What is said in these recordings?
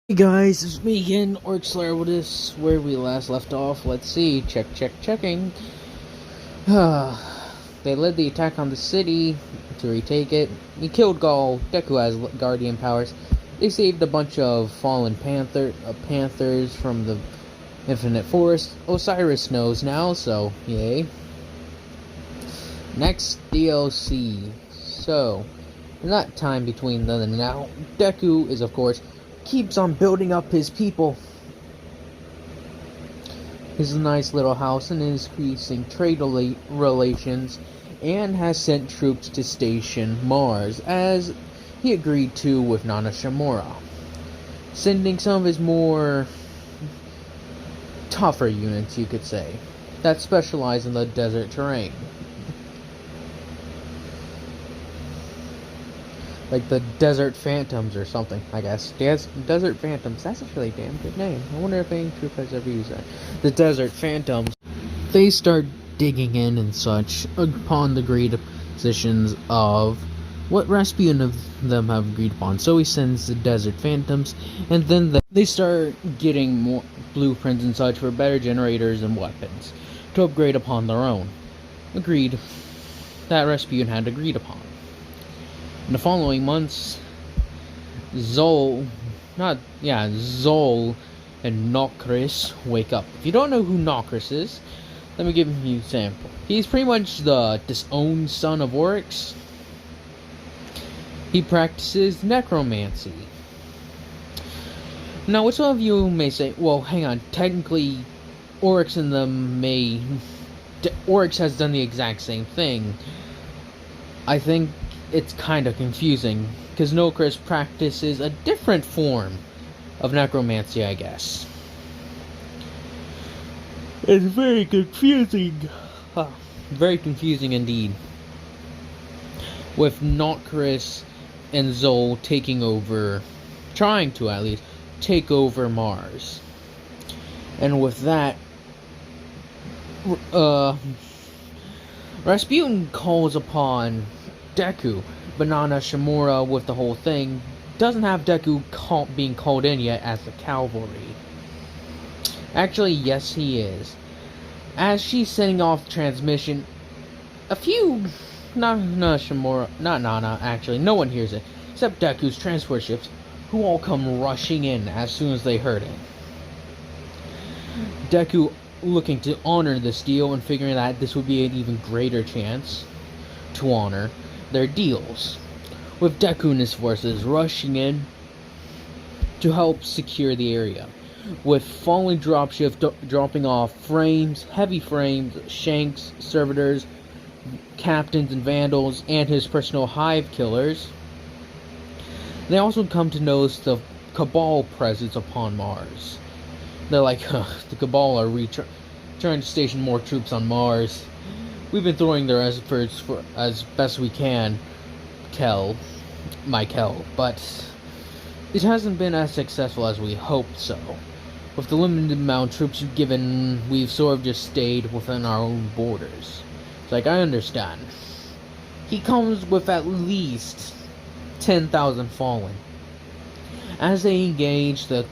Hey guys, it's me again, Orc Slayer with this, where we last left off. Let's see, checking. They led the attack on the city to retake it. He killed Gaul. Deku has guardian powers. They saved a bunch of fallen panthers from the infinite forest. Osiris knows now, so yay. Next DLC. So, in that time between then and now, Deku is, of course, keeps on building up his people. His nice little house and increasing trade relations, and has sent troops to station Mars, as he agreed to with Nana Shimura, sending some of his more tougher units, you could say, that specialize in the desert terrain. Like the Desert Phantoms or something, I guess. Desert Phantoms, that's a really damn good name. I wonder if any troop has ever used that. The Desert Phantoms. They start digging in and such upon the agreed positions of what Rasputin of them have agreed upon. So he sends the Desert Phantoms, and then they start getting more blueprints and such for better generators and weapons to upgrade upon their own. Agreed. That Rasputin had agreed upon. In the following months, Zol and Nokris wake up. If you don't know who Nokris is, let me give you an example. He's pretty much the disowned son of Oryx. He practices necromancy. Now, which some of you may say, well, hang on, technically, Oryx and them Oryx has done the exact same thing. I think it's kind of confusing, because Nokris practices a different form of necromancy, I guess. It's very confusing. Very confusing indeed. With Nokris and Zol taking over, trying to at least, take over Mars. And with that, Rasputin calls upon Deku, but Nana Shimura, with the whole thing, doesn't have Deku being called in yet as the cavalry. Actually, yes, he is. As she's sending off transmission, a few, not Nana, actually, no one hears it, except Deku's transport ships, who all come rushing in as soon as they heard it. Deku looking to honor this deal and figuring that this would be an even greater chance to honor their deals, with Deku and his forces rushing in to help secure the area, with falling dropships dropping off heavy frames, shanks, servitors, captains and vandals, and his personal hive killers. They also come to notice the Cabal presence upon Mars. They're like, the Cabal are trying to station more troops on Mars. We've been throwing their efforts for as best we can, Michael, but it hasn't been as successful as we hoped so. With the limited amount of troops you've given, we've sort of just stayed within our own borders. It's like, I understand. He comes with at least 10,000 Fallen, as they engage the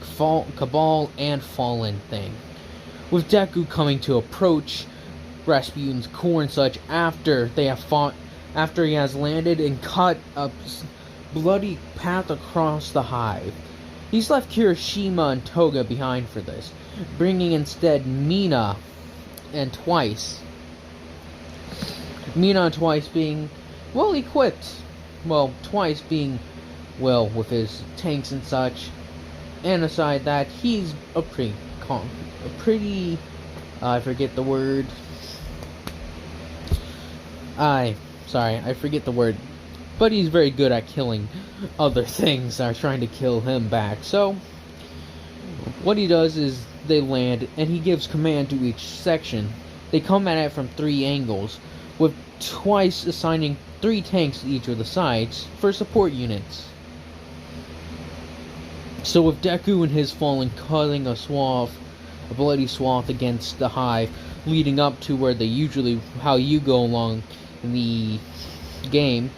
Cabal and Fallen thing, with Deku coming to approach Rasputin's core and such after he has landed and cut a bloody path across the hive. He's left Kirishima and Toga behind for this, bringing instead Mina and Twice. Mina and Twice being well equipped. Well, Twice being well with his tanks and such. And aside that, he's a pretty I forget the word. I forget the word. But he's very good at killing other things that are trying to kill him back. So, what he does is they land, and he gives command to each section. They come at it from 3 angles, with Twice assigning 3 tanks to each of the sides for support units. So with Deku and his Fallen cutting a bloody swath against the hive, leading up to where how you go along in the game,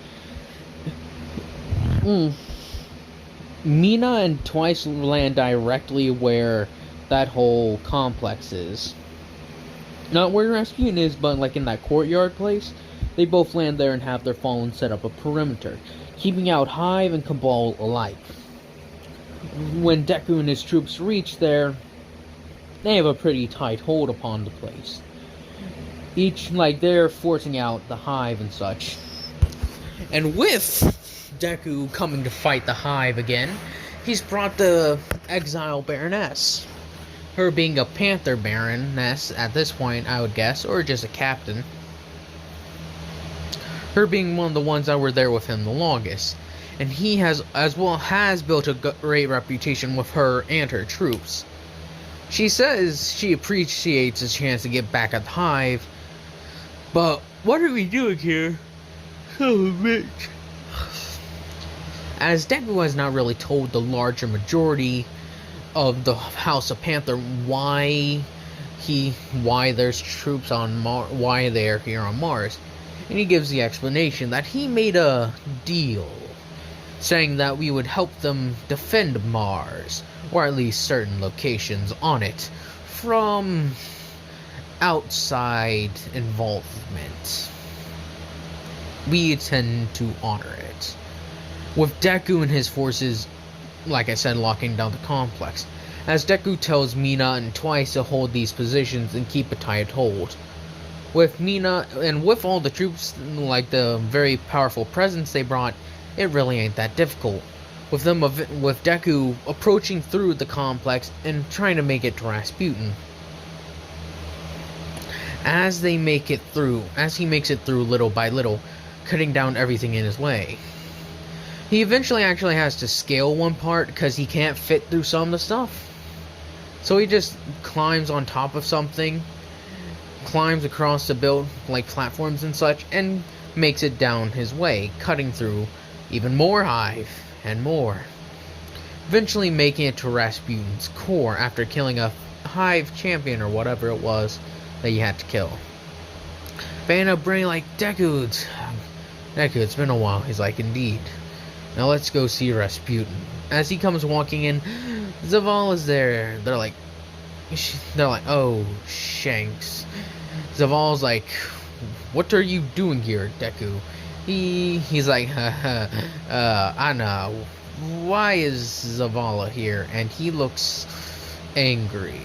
Mina and Twice land directly where that whole complex is. Not where Rasputin is, but like in that courtyard place. They both land there and have their Fallen set up a perimeter, keeping out Hive and Cabal alike. When Deku and his troops reach there, they have a pretty tight hold upon the place. They're forcing out the Hive and such. And with Deku coming to fight the Hive again, he's brought the Exile Baroness. Her being a Panther Baroness at this point, I would guess, or just a captain. Her being one of the ones that were there with him the longest. And he has built a great reputation with her and her troops. She says she appreciates a chance to get back at the Hive, but what are we doing here? So rich. As Deku has not really told the larger majority of the House of Panther why there's troops on why they're here on Mars, and he gives the explanation that he made a deal saying that we would help them defend Mars, or at least certain locations on it, from outside involvement. We tend to honor it. With Deku and his forces, like I said, locking down the complex, as Deku tells Mina and Twice to hold these positions and keep a tight hold. With Mina, and with all the troops, like the very powerful presence they brought, it really ain't that difficult. With Deku approaching through the complex and trying to make it to Rasputin. As he makes it through little by little, cutting down everything in his way. He eventually actually has to scale one part because he can't fit through some of the stuff. So he just climbs on top of something, climbs across the build, like platforms and such, and makes it down his way, cutting through even more Hive and more. Eventually making it to Rasputin's core after killing a Hive champion or whatever it was that you had to kill. Fan of Brain like, Deku, it's been a while. He's like, indeed. Now let's go see Rasputin. As he comes walking in, Zavala's there. They're like, oh, Shanks. Zaval's like, what are you doing here, Deku? He's like, Anna, why is Zavala here? And he looks angry.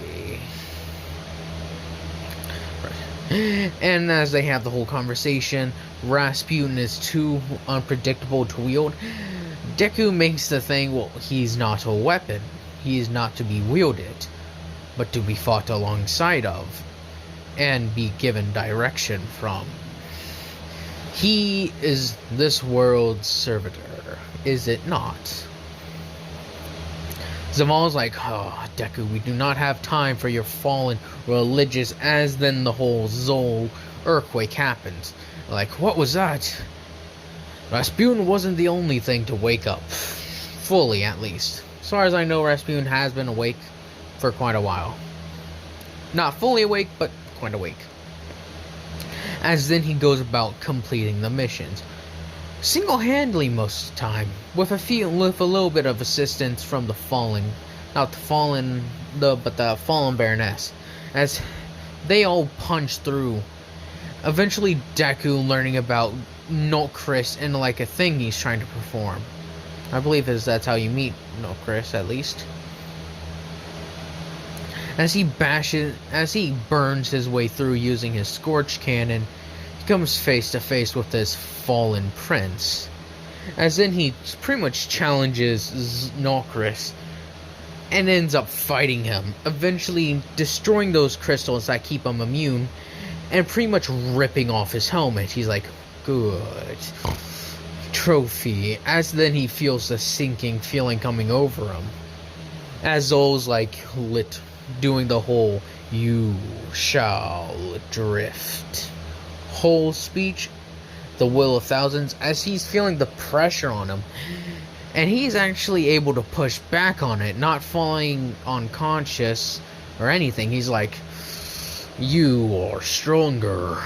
And as they have the whole conversation, Rasputin is too unpredictable to wield. Deku makes the thing, well, he's not a weapon. He is not to be wielded, but to be fought alongside of, and be given direction from. He is this world's servitor, is it not? Zaval's like, oh, Deku, we do not have time for your fallen religious, as then the whole Zol earthquake happens. Like, what was that? Rasputin wasn't the only thing to wake up. Fully, at least. As far as I know, Rasputin has been awake for quite a while. Not fully awake, but quite awake. As then he goes about completing the missions. Single-handedly most of the time, with a little bit of assistance from the Fallen, but the Fallen Baroness, as they all punch through. Eventually, Deku learning about Notchris and like a thing he's trying to perform. I believe that's how you meet Notchris, at least. As he burns his way through using his Scorch Cannon, he comes face to face with this fallen prince. As then he pretty much challenges Notchris and ends up fighting him, eventually destroying those crystals that keep him immune and pretty much ripping off his helmet. He's like, good trophy. As then he feels the sinking feeling coming over him. As Zol's like doing the whole "you shall drift" whole speech, the will of thousands, as he's feeling the pressure on him, and he's actually able to push back on it, not falling unconscious or anything. He's like, you are stronger,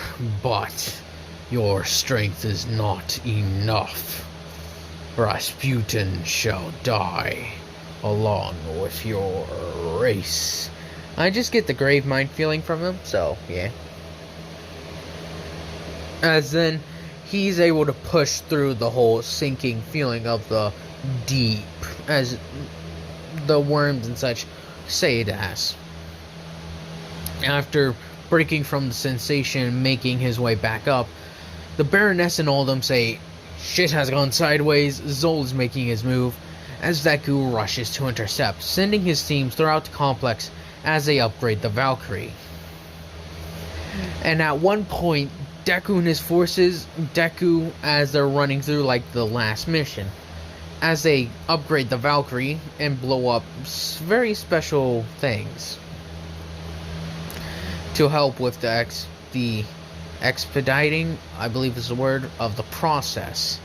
but your strength is not enough. Rasputin shall die, along with your race. I just get the grave mind feeling from him, so yeah. As then, he's able to push through the whole sinking feeling of the deep, as the worms and such say it as. After breaking from the sensation and making his way back up, the Baroness and all of them say, "Shit has gone sideways." Zol is making his move, as Deku rushes to intercept, sending his teams throughout the complex as they upgrade the Valkyrie. And at one point, Deku and his forces, as they're running through like the last mission, as they upgrade the Valkyrie and blow up very special things to help with the expediting, I believe is the word, of the process.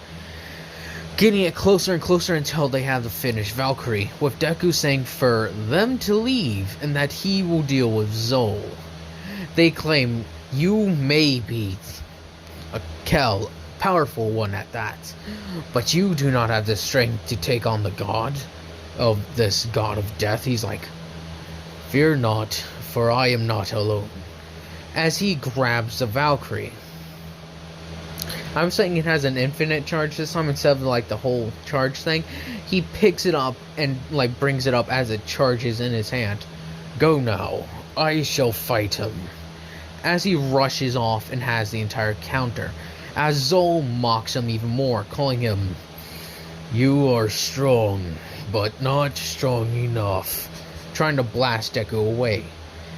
Getting it closer and closer until they have the finished Valkyrie, with Deku saying for them to leave and that he will deal with Zol. They claim, "You may be a Kel, powerful one at that, but you do not have the strength to take on the god of this god of death." He's like, "Fear not, for I am not alone," as he grabs the Valkyrie. I'm saying it has an infinite charge this time instead of like the whole charge thing. He picks it up and like brings it up as it charges in his hand. "Go now, I shall fight him," as he rushes off and has the entire counter, as Zol mocks him even more, calling him, "You are strong, but not strong enough," trying to blast Deku away.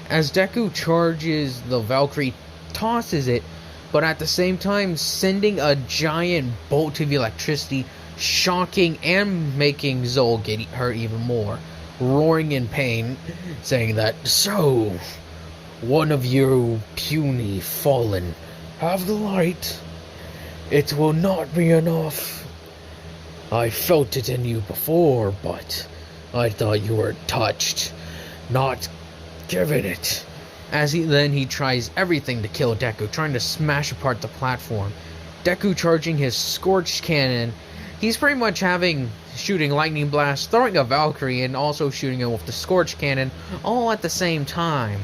As Deku charges the Valkyrie, tosses it, but at the same time sending a giant bolt of electricity, shocking and making Zol get hurt even more, roaring in pain, saying that, "So, one of you puny fallen have the light. It will not be enough. I felt it in you before, but I thought you were touched, not given it." As he tries everything to kill Deku, trying to smash apart the platform. Deku charging his Scorched Cannon. He's pretty much shooting Lightning Blast, throwing a Valkyrie, and also shooting him with the Scorched Cannon, all at the same time.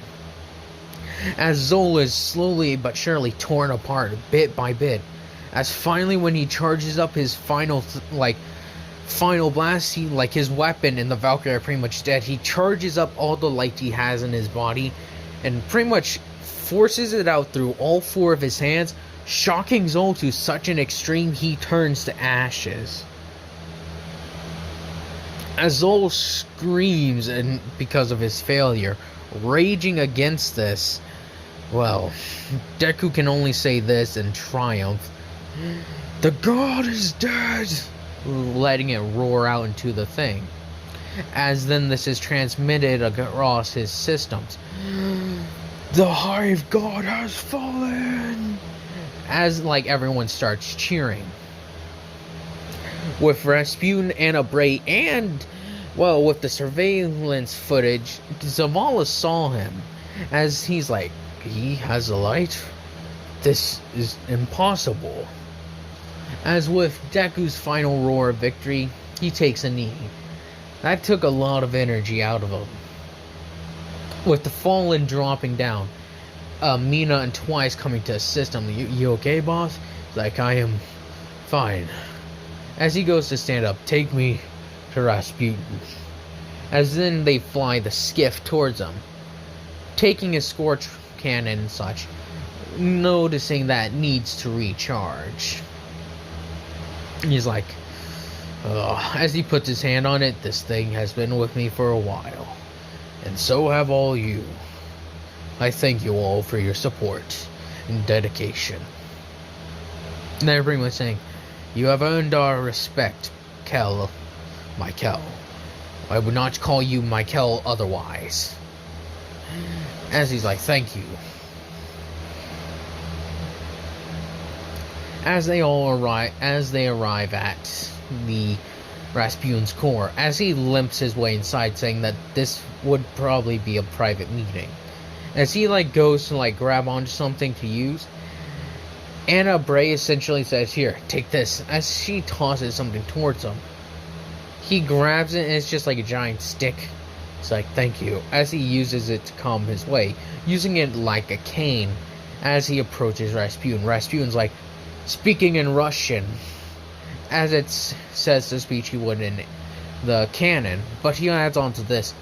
As Zol is slowly but surely torn apart, bit by bit. As finally when he charges up his final blast, his weapon and the Valkyrie are pretty much dead, he charges up all the light he has in his body, and pretty much forces it out through all four of his hands, shocking Zol to such an extreme he turns to ashes. As Zol screams and because of his failure, raging against this, well, Deku can only say this in triumph: "The god is dead!" letting it roar out into the thing. As then this is transmitted across his systems. "The Hive God has fallen!" As everyone starts cheering. With Rasputin and Abray and, well, with the surveillance footage, Zavala saw him. As he's like, "He has a light? This is impossible." As with Deku's final roar of victory, he takes a knee. That took a lot of energy out of him. With the Fallen dropping down, Mina and Twice coming to assist him. You okay, boss?" He's like, "I am fine." As he goes to stand up, "Take me to Rasputin." As then they fly the skiff towards him, taking his Scorch Cannon and such, noticing that it needs to recharge. He's like, as he puts his hand on it, "This thing has been with me for a while, and so have all you. I thank you all for your support and dedication." And they're pretty much saying, "You have earned our respect, Kel, my Kel. I would not call you my Kel otherwise." As he's like, "Thank you." As they arrive at the Rasputin's core, as he limps his way inside, saying that this would probably be a private meeting. As he goes to grab onto something to use, Anna Bray essentially says, "Here, take this," as she tosses something towards him. He grabs it and it's just like a giant stick. It's like, "Thank you," as he uses it to come his way, using it like a cane as he approaches Rasputin. Rasputin's like, speaking in Russian, as it says the speech he would in the canon, but he adds on to this,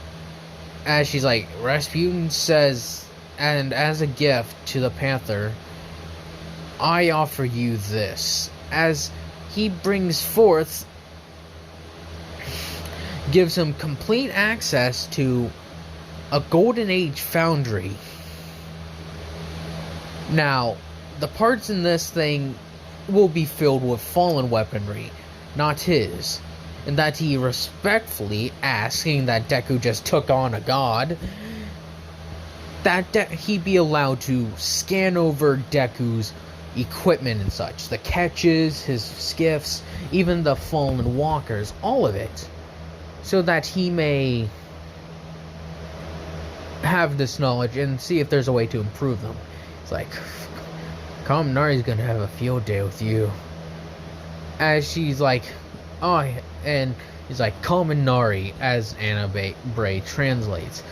as she's like, Rasputin says, "And as a gift to the Panther, I offer you this," as he brings forth, gives him complete access to a Golden Age foundry. Now, the parts in this thing will be filled with fallen weaponry, not his, and that he respectfully asking that Deku just took on a god, that he be allowed to scan over Deku's equipment and such, the catches, his skiffs, even the fallen walkers, all of it, so that he may have this knowledge and see if there's a way to improve them. It's like, Kaminari's gonna have a field day with you. As she's like, oh, and he's like, Kaminari, as Anna Bray translates,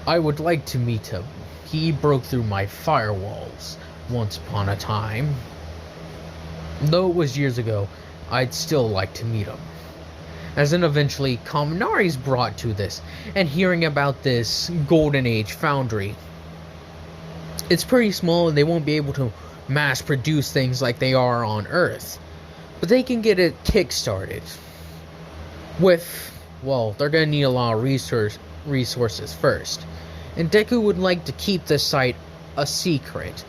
"I would like to meet him. He broke through my firewalls once upon a time. Though it was years ago, I'd still like to meet him." As then eventually Kaminari's brought to this, and hearing about this Golden Age foundry. It's pretty small and they won't be able to mass produce things like they are on Earth, but they can get it kick-started with, well, they're gonna need a lot of resources first, and Deku would like to keep this site a secret,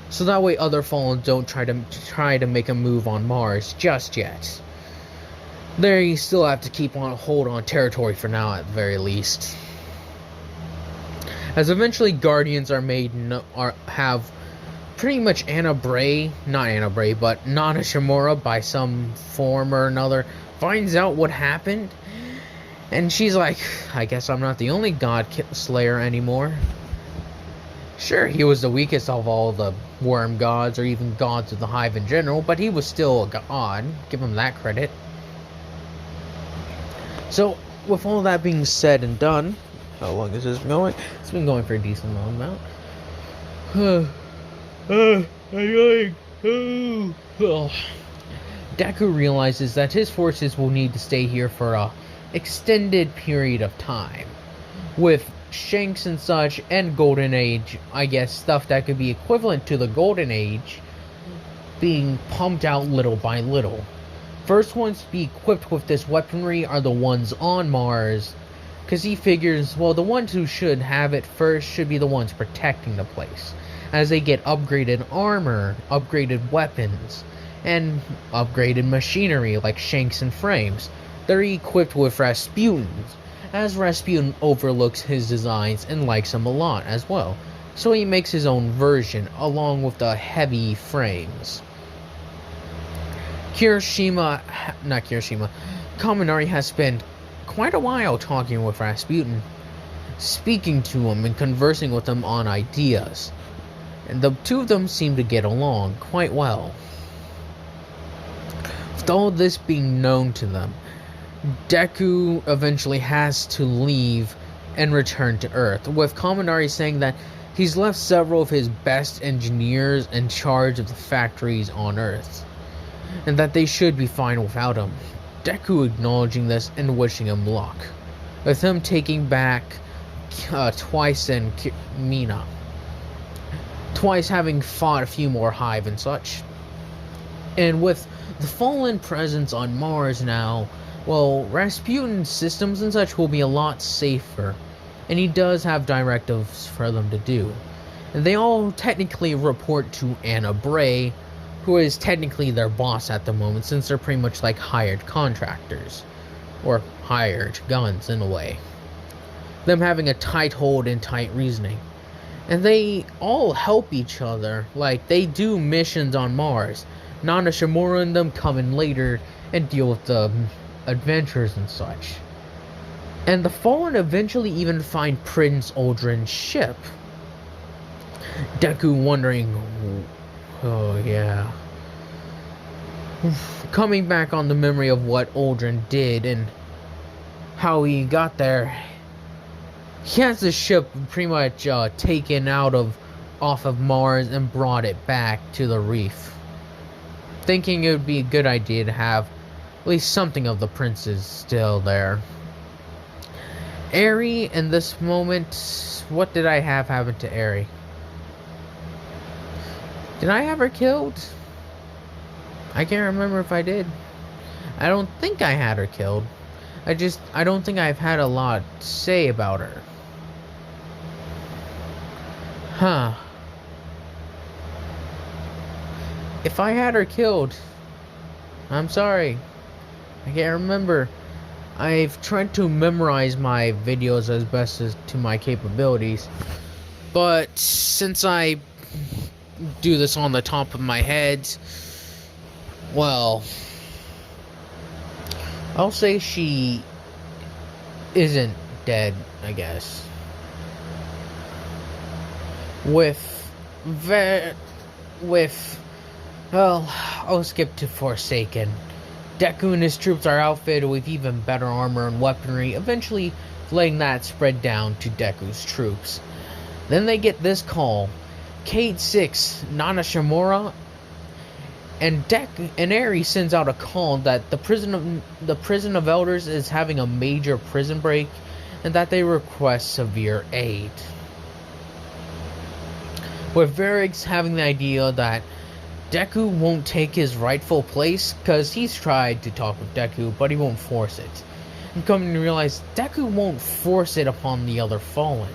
so that way other Fallen don't try to make a move on Mars just yet. They still have to keep on hold on territory for now, at the very least. As eventually Guardians are made, have pretty much not Anna Bray, but Nana Shimura, by some form or another, finds out what happened, and she's like, "I guess I'm not the only God Slayer anymore." Sure, he was the weakest of all the worm gods, or even gods of the Hive in general, but he was still a god. Give him that credit. So, with all that being said and done, how long is this going? It's been going for a decent long amount. Deku realizes that his forces will need to stay here for a extended period of time, with Shanks and such, and Golden Age, I guess stuff that could be equivalent to the Golden Age, being pumped out little by little. First ones to be equipped with this weaponry are the ones on Mars, because he figures, well, the ones who should have it first should be the ones protecting the place, as they get upgraded armor, upgraded weapons, and upgraded machinery like shanks and frames. They're equipped with Rasputin's, as Rasputin overlooks his designs and likes them a lot as well, so he makes his own version along with the heavy frames. Kaminari has spent quite a while talking with Rasputin, speaking to him and conversing with him on ideas, and the two of them seem to get along quite well. With all this being known to them, Deku eventually has to leave and return to Earth, with Kaminari saying that he's left several of his best engineers in charge of the factories on Earth, and that they should be fine without him. Deku acknowledging this and wishing him luck, with him taking back Twice and Mina, Twice having fought a few more Hive and such. And with the fallen presence on Mars now, well, Rasputin's systems and such will be a lot safer, and he does have directives for them to do. And they all technically report to Anna Bray, who is technically their boss at the moment, since they're pretty much like hired contractors, or hired guns in a way. Them having a tight hold and tight reasoning. And they all help each other, like they do missions on Mars. Nana Shimura and them come in later and deal with the adventures and such. And the Fallen eventually even find Prince Uldren's ship. Deku wondering, oh yeah, coming back on the memory of what Aldrin did and how he got there, he has the ship pretty much taken off of Mars and brought it back to the reef, thinking it would be a good idea to have at least something of the princes still there. Aerie, in this moment, what did I have happen to Aerie? Did I have her killed? I can't remember if I did. I don't think I had her killed. I don't think I've had a lot to say about her. Huh. If I had her killed, I'm sorry. I can't remember. I've tried to memorize my videos as best as to my capabilities, but since I do this on the top of my head, well, I'll say she isn't dead, I guess. Well, I'll skip to Forsaken. Deku and his troops are outfitted with even better armor and weaponry, eventually letting that spread down to Deku's troops. Then they get this call. Cayde 6, Nana Shimura, and Aerie sends out a call that the prison of elders is having a major prison break and that they request severe aid. With Varix having the idea that Deku won't take his rightful place because he's tried to talk with Deku, but he won't force it. And coming to realize Deku won't force it upon the other Fallen.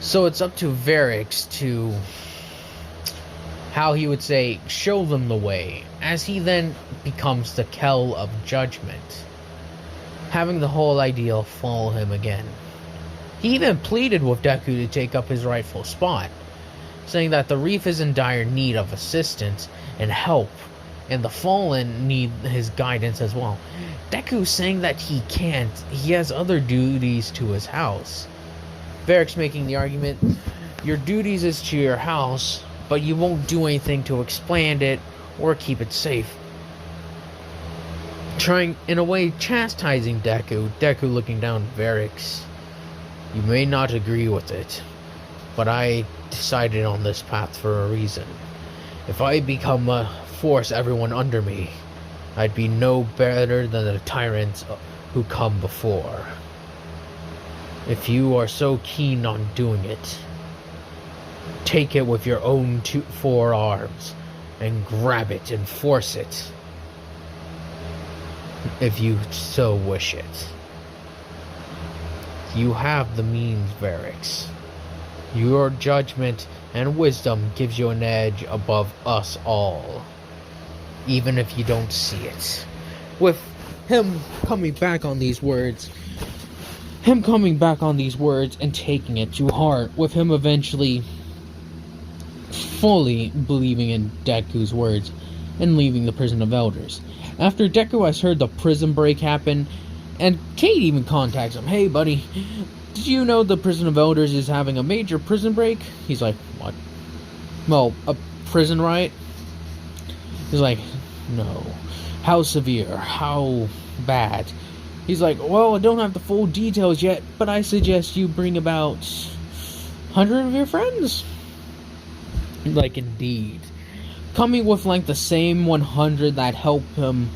So it's up to Varix to, how he would say, show them the way, as he then becomes the Kell of Judgment, having the whole idea follow him again. He even pleaded with Deku to take up his rightful spot, saying that the reef is in dire need of assistance and help, and the Fallen need his guidance as well. Deku saying that he can't, he has other duties to his house. Varix making the argument, your duties is to your house, but you won't do anything to expand it or keep it safe. Trying, in a way, chastising Deku. Deku looking down at Varix. You may not agree with it, but I decided on this path for a reason. If I force everyone under me, I'd be no better than the tyrants who come before. If you are so keen on doing it, take it with your own 4 arms and grab it and force it, if you so wish it. You have the means, Varix. Your judgment and wisdom gives you an edge above us all, even if you don't see it. With him coming back on these words and taking it to heart, with him eventually fully believing in Deku's words and leaving the prison of elders. After Deku has heard the prison break happen, and Cayde even contacts him, hey buddy, did you know the prison of elders is having a major prison break? He's like, what? Well, a prison riot? He's like, no. How severe? How bad? He's like, well, I don't have the full details yet, but I suggest you bring about 100 of your friends. Like, indeed. Coming with, like, the same 100 that help him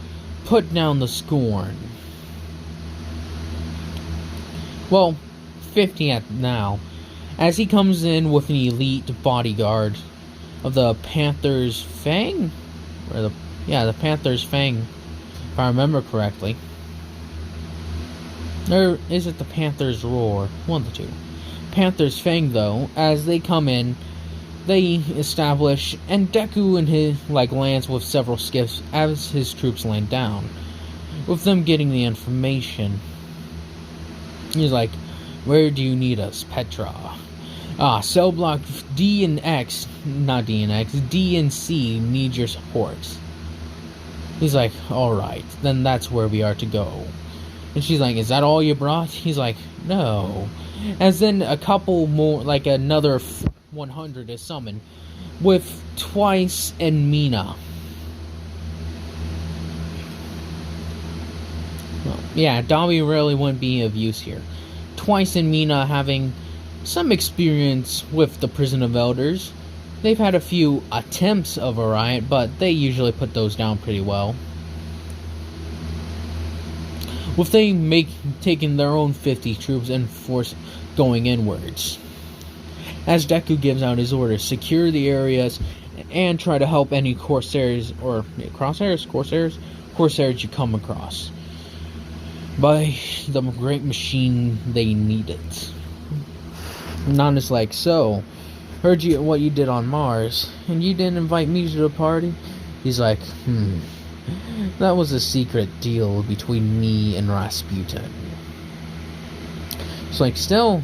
put down the Scorn. Well, 50 at now, as he comes in with an elite bodyguard of the Panther's Fang? The Panther's Fang, if I remember correctly. Or is it the Panther's Roar? One of the two. Panther's Fang, though, as they come in, they establish, and Deku and his, lands with several skiffs as his troops land down, with them getting the information. He's like, where do you need us, Petra? Cell block D and X, not D and X, D and C need your support. He's like, alright, then that's where we are to go. And she's like, is that all you brought? He's like, no. As then a couple more, another 100 is summoned, with Twice and Mina. Yeah, Dobby really wouldn't be of use here. Twice and Mina having some experience with the Prison of Elders. They've had a few attempts of a riot, but they usually put those down pretty well. With they taking their own 50 troops and force going inwards. As Deku gives out his orders, secure the areas and try to help any corsairs you come across. By the great machine they need it. Nana's like, so, heard what you did on Mars, and you didn't invite me to the party? He's like, that was a secret deal between me and Rasputin. It's like, still,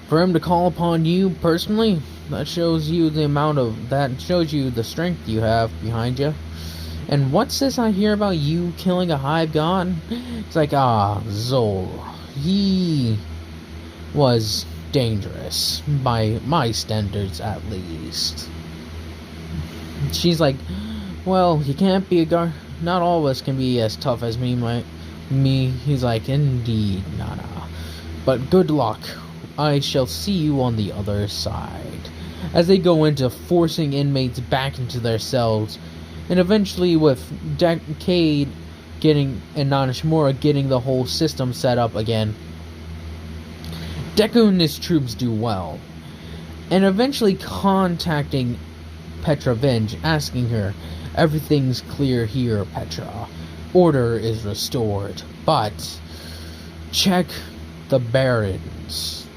for him to call upon you personally, that shows you the strength you have behind you. And what's this I hear about you killing a hive god? It's like, Zol. He was dangerous, by my standards at least. She's like, well, you can't be a guard. Not all of us can be as tough as me. He's like, indeed, Nana. But good luck. I shall see you on the other side. As they go into forcing inmates back into their cells, and eventually with Cayde and Nanashimura getting the whole system set up again, Deku and his troops do well, and eventually contacting Petra Vinge, asking her, everything's clear here, Petra. Order is restored, but check the barons.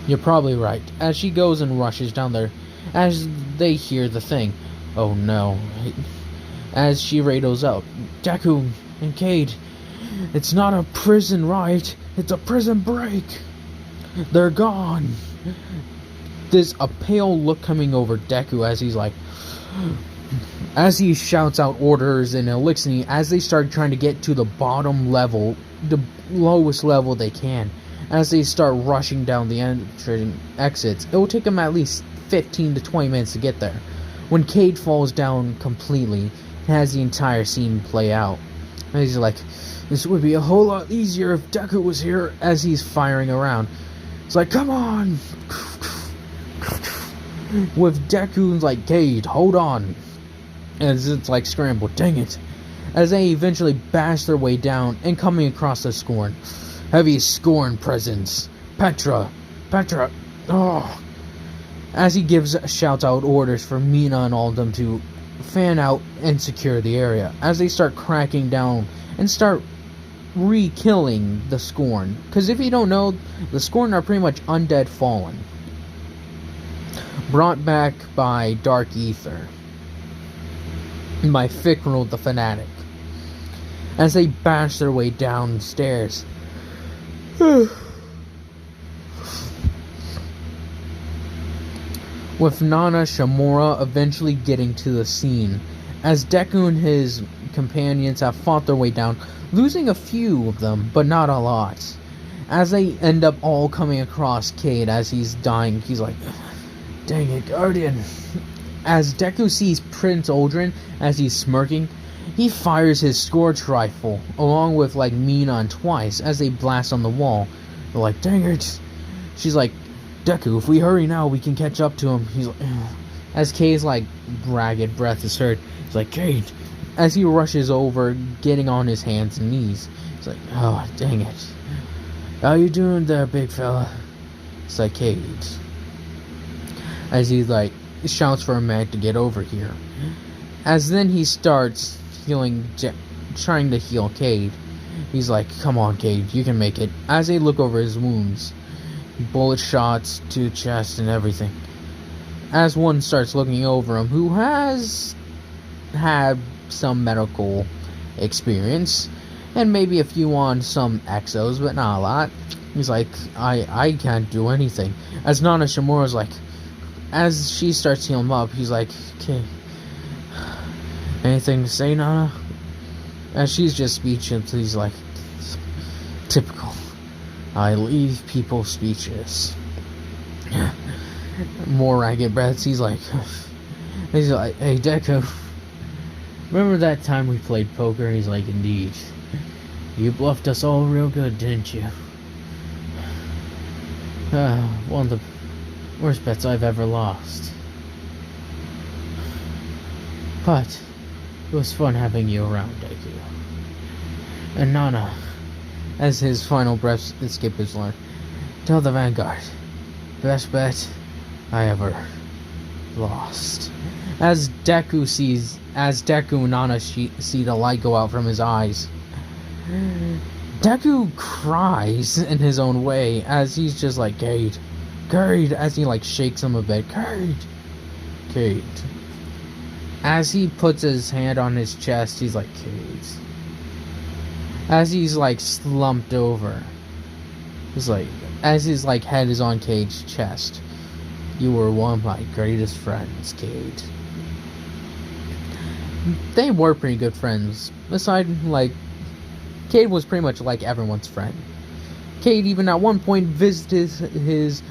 You're probably right. As she goes and rushes down there, as they hear the thing. Oh no. As she rattles out, Deku and Cayde, it's not a prison riot, it's a prison break. They're gone. There's a pale look coming over Deku as he's like, as he shouts out orders in Elixir, as they start trying to get to the bottom level, the lowest level they can, as they start rushing down the exits, it will take them at least 15 to 20 minutes to get there. When Cayde falls down completely, and has the entire scene play out. And he's like, this would be a whole lot easier if Deku was here, as he's firing around. It's like, come on! With Deku's like, Cayde, hold on! As it's like, scramble, dang it! As they eventually bash their way down and coming across the Scorn. Heavy Scorn presence. Petra! Oh! As he shouts out orders for Mina and all of them to fan out and secure the area. As they start cracking down and start re-killing the Scorn. Because if you don't know, the Scorn are pretty much undead fallen. Brought back by Dark Ether. By Fikral the Fanatic. As they bash their way downstairs. With Nanashimura eventually getting to the scene, as Deku and his companions have fought their way down, losing a few of them, but not a lot. As they end up all coming across Cayde as he's dying, he's like, dang it, Guardian. As Deku sees Prince Aldrin as he's smirking, he fires his Scorch Rifle, along with like Mina and Twice, as they blast on the wall. They're like, dang it. She's like, Deku, if we hurry now, we can catch up to him. He's like, as Cayde's like, ragged breath is heard. He's like, Cayde. As he rushes over, getting on his hands and knees. He's like, oh, dang it. How you doing there, big fella? It's like, Cayde. As he like, shouts for a man to get over here. As then he starts trying to heal Cayde. He's like, come on, Cayde, you can make it. As they look over his wounds. Bullet shots to chest and everything. As one starts looking over him, who has had some medical experience, and maybe a few on some exos, but not a lot. He's like, I can't do anything. As Nanashimura's like, as she starts healing him up, he's like, okay, anything to say, Nana? As she's just speechless, he's like, typical. I leave people speechless. More ragged breaths. He's like, hey Deku, remember that time we played poker? He's like, indeed. You bluffed us all real good, didn't you? One of the worst bets I've ever lost. But it was fun having you around, Deku. And Nana, as his final breath escaped his lungs, tell the Vanguard, best bet I ever lost. As Deku and Nana see the light go out from his eyes, Deku cries in his own way as he's just like, Cayde, as he like shakes him a bit, Cayde. As he puts his hand on his chest, he's like, Cayde. As he's like slumped over, he's like, as his like head is on Cayde's chest, you were one of my greatest friends, Cayde. They were pretty good friends. Aside, like, Cayde was pretty much like everyone's friend. Cayde even at one point visited his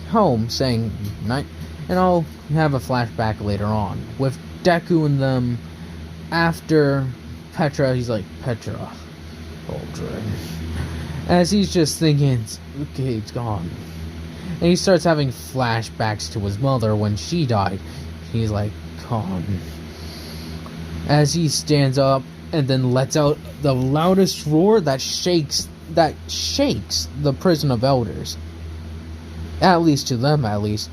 home, saying night, and I'll have a flashback later on with Deku and them after Petra. He's like, Petra, Aldrin. As he's just thinking, Cayde's gone. And he starts having flashbacks to his mother when she died. He's like, gone. As he stands up and then lets out the loudest roar that shakes the prison of elders. At least to them, at least.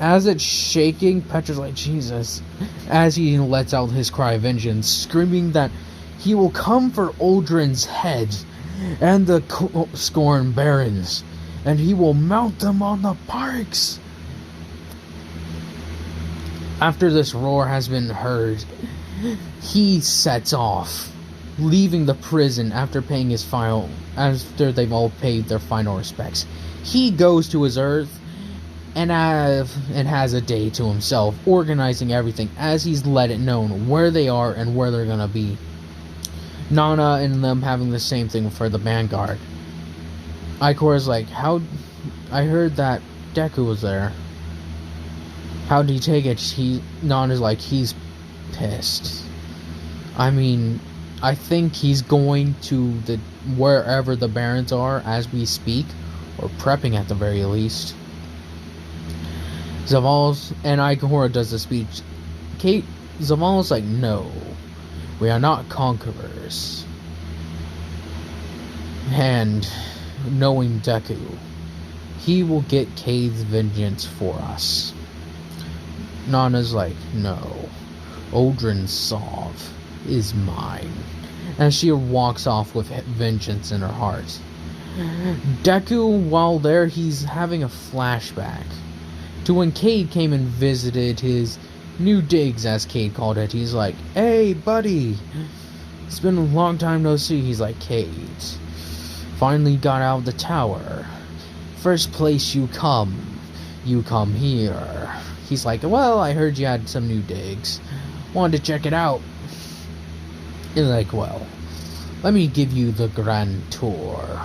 As it's shaking, Petra's like, Jesus. As he lets out his cry of vengeance, screaming that he will come for Aldrin's head and the Scorn Barons, and he will mount them on the pikes. After this roar has been heard, he sets off, leaving the prison after they've all paid their final respects. He goes to his Earth and has a day to himself, organizing everything as he's let it known where they are and where they're gonna be. Nana and them having the same thing for the Vanguard. Ikora's like, I heard that Deku was there. How'd he take it? Nana's like, he's pissed. I mean, I think he's going to wherever the Barons are as we speak, or prepping at the very least. Zaval's and Ikora does the speech. Zaval's like, no, we are not conquerors. And knowing Deku, he will get Cayde's vengeance for us. Nana's like, no, Aldrin's Sov is mine. As she walks off with vengeance in her heart. Deku, while there, he's having a flashback to when Cayde came and visited his new digs, as Cayde called it. He's like, hey, buddy, it's been a long time no see. He's like, Cayde, finally got out of the tower. First place you come here. He's like, well, I heard you had some new digs. Wanted to check it out. He's like, well, let me give you the grand tour.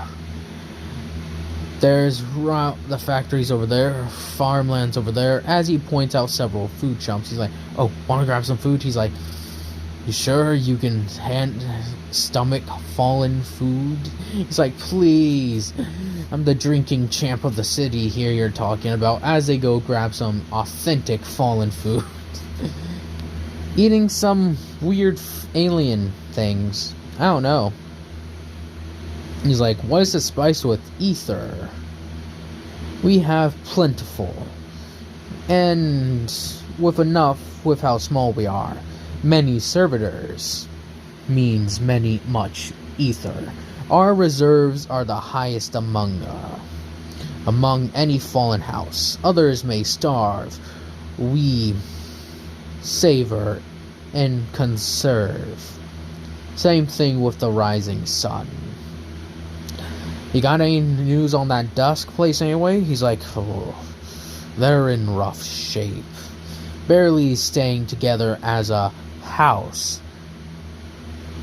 There's the factories over there, farmlands over there, as he points out several food shops. He's like, oh, wanna grab some food? He's like, you sure you can stomach fallen food? He's like, please, I'm the drinking champ of the city here you're talking about, as they go grab some authentic fallen food. Eating some weird alien things. I don't know. He's like, what is the spice with ether? We have plentiful. And with enough, with how small we are, many servitors means much ether. Our reserves are the highest among any fallen house. Others may starve. We savor and conserve. Same thing with the rising sun. You got any news on that Dusk place anyway? He's like, oh, they're in rough shape. Barely staying together as a house.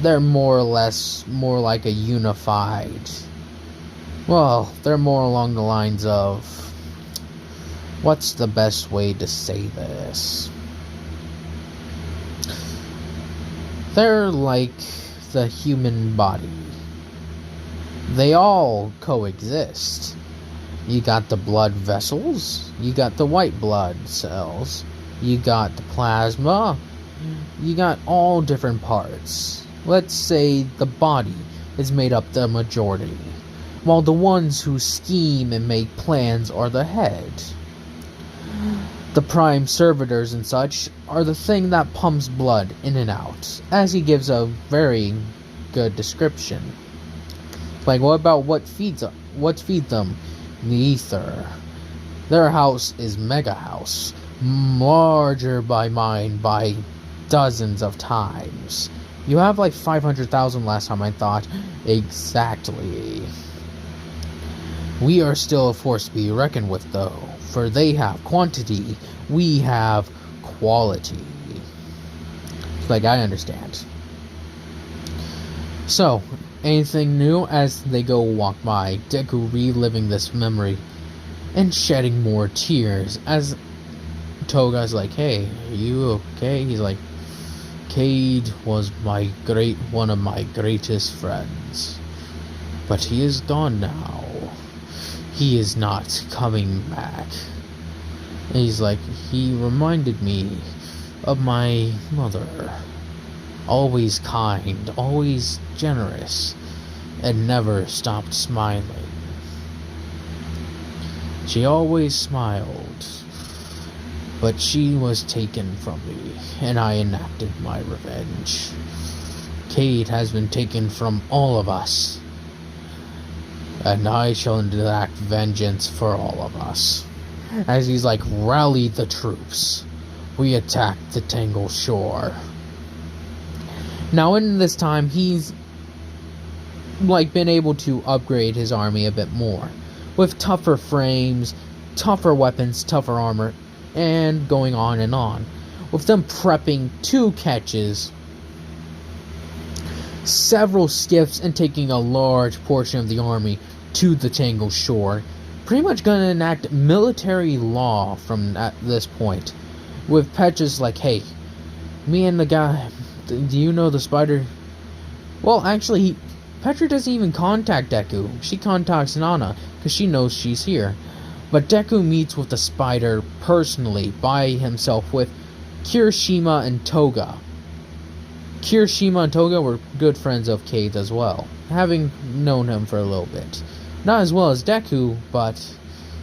They're more or less more like a unified. Well, they're more along the lines of, what's the best way to say this? They're like the human body. They all coexist. You got the blood vessels, you got the white blood cells, you got the plasma, you got all different parts. Let's say the body is made up the majority, while the ones who scheme and make plans are the head. The prime servitors and such are the thing that pumps blood in and out, as he gives a very good description. Like, what about what feeds them? The ether. Their house is mega house, larger by mine by dozens of times. You have like 500,000 last time I thought. Exactly. We are still a force to be reckoned with though, for they have quantity, we have quality. Like, I understand. So, anything new? As they go walk by, Deku reliving this memory and shedding more tears as Toga's like, hey, are you okay? He's like, Cayde was one of my greatest friends, but he is gone now. He is not coming back. And he's like, he reminded me of my mother. Always kind, always generous, and never stopped smiling. She always smiled, but she was taken from me, and I enacted my revenge. Cayde has been taken from all of us, and I shall enact vengeance for all of us. As he's like, rally the troops. We attack the Tangle Shore. Now in this time, he's like been able to upgrade his army a bit more, with tougher frames, tougher weapons, tougher armor, and going on and on. With them prepping 2 catches, several skiffs, and taking a large portion of the army to the Tangle Shore. Pretty much gonna enact military law from at this point. With Petra's like, hey, me and the guy, do you know the spider? Well, actually, Petra doesn't even contact Deku. She contacts Nana, because she knows she's here. But Deku meets with the spider personally, by himself, with Kirishima and Toga. Kirishima and Toga were good friends of Cayde as well, having known him for a little bit. Not as well as Deku, but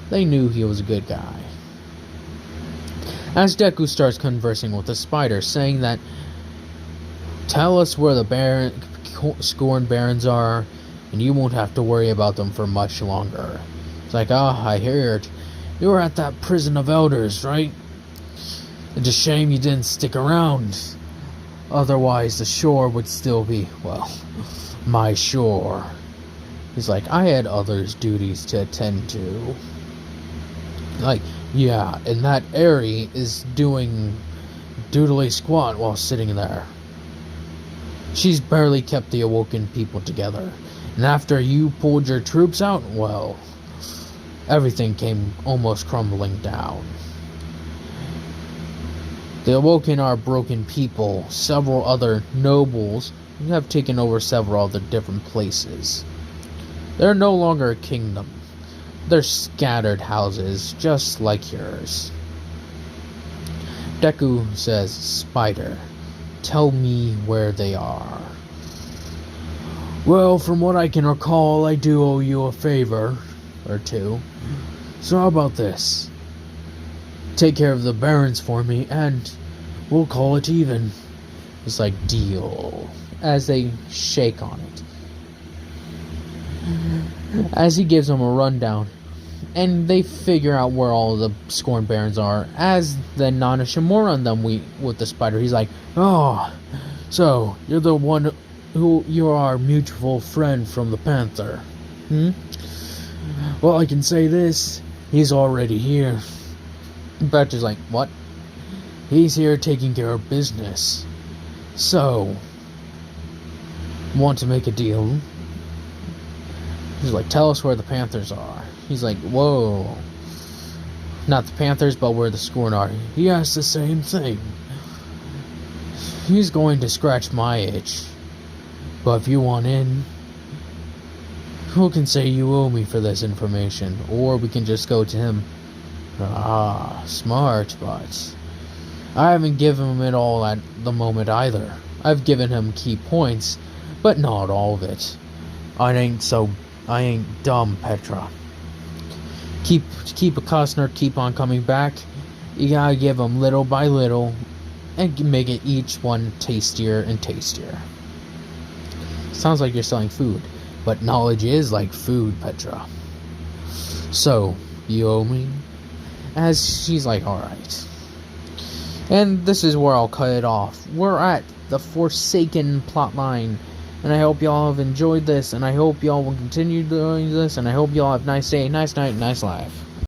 they knew he was a good guy. As Deku starts conversing with the spider, saying that, tell us where the Scorn Barons are, and you won't have to worry about them for much longer. It's like, I heard. You were at that prison of elders, right? It's a shame you didn't stick around. Otherwise, the shore would still be, well, my shore. He's like, I had others' duties to attend to. Like, yeah, and that Aerie is doing doodly squat while sitting there. She's barely kept the awoken people together. And after you pulled your troops out, well, everything came almost crumbling down. The awoken are broken people. Several other nobles have taken over several other different places. They're no longer a kingdom. They're scattered houses, just like yours. Deku says, Spider, tell me where they are. Well, from what I can recall, I do owe you a favor or two. So how about this? Take care of the barons for me, and we'll call it even. It's like, deal. As they shake on it. As he gives them a rundown, and they figure out where all the Scorn Barons are. As then Nana Shimura on them with the spider, he's like, oh, so you're the one who you're our mutual friend from the Panther. Well, I can say this, he's already here. Petra's like, what? He's here taking care of business. So, want to make a deal? He's like, tell us where the Panthers are. He's like, whoa. Not the Panthers, but where the Scorn are. He asked the same thing. He's going to scratch my itch. But if you want in, Who can say you owe me for this information? Or we can just go to him. Ah, smart, but I haven't given him it all at the moment either. I've given him key points, but not all of it. I ain't dumb, Petra. Keep a customer, keep on coming back. You gotta give him little by little, and make it each one tastier and tastier. Sounds like you're selling food, but knowledge is like food, Petra. So, you owe me? As she's like, alright. And this is where I'll cut it off. We're at the Forsaken plotline. And I hope y'all have enjoyed this. And I hope y'all will continue doing this. And I hope y'all have a nice day, nice night, nice life.